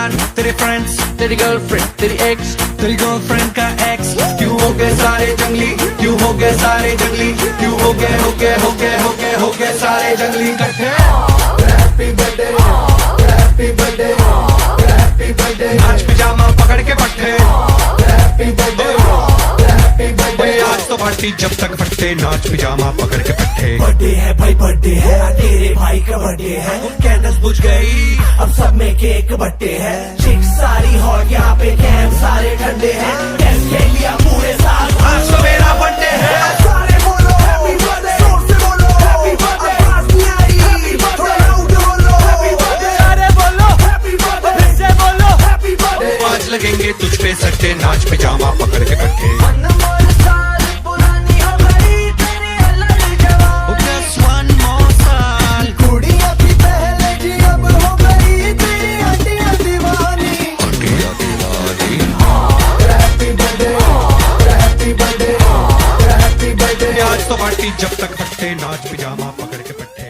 जान, तेरे फ्रेंड्स, तेरी गर्लफ्रेंड, तेरी एक्स, तेरी गर्लफ्रेंड का एक्स। क्यों हो गए सारे जंगली, क्यों हो गए सारे जंगली, क्यों हो गए सारे जंगली इकट्ठे। Happy birthday, happy birthday, happy birthday. आज पिजामा पकड़ के पट्टे। Happy birthday, happy birthday. आज तो पार्टी जब तक फटते, नाच पिजामा पकड़ के पट्टे। बर्थडे है भाई, बर्थडे है, तेरे भाई का बर्थडे है। कैंडल्स बुझ गई, अब सब में केक बट्टे है। चिक सारी हॉट, यहाँ पे कैंप सारे ठंडे हैं। कैंप खेल लिया पूरे साल, आज तो मेरा बर्थडे है। सारे बोलो हैप्पी बर्थडे, जोर से बोलो हैप्पी बर्थडे। आवाज नहीं आई, हैप्पी बर्थडे, लाउड बोलो हैप्पी बर्थडे। अरे बोलो हैप्पी बर्थडे, फिर से बोलो हैप्पी बर्थडे। आज लगेंगे तुझ पे सट्टे, नाच पिजामा पकड़ के पट्टे। Just one more साल, कुड़िया भी पहले जी अब हो गई तेरी हड्डियां दीवानी। Happy birthday, happy birthday, happy birthday. आज तो पार्टी जब तक फटते, नाच पिजामा पकड़ के पट्टे।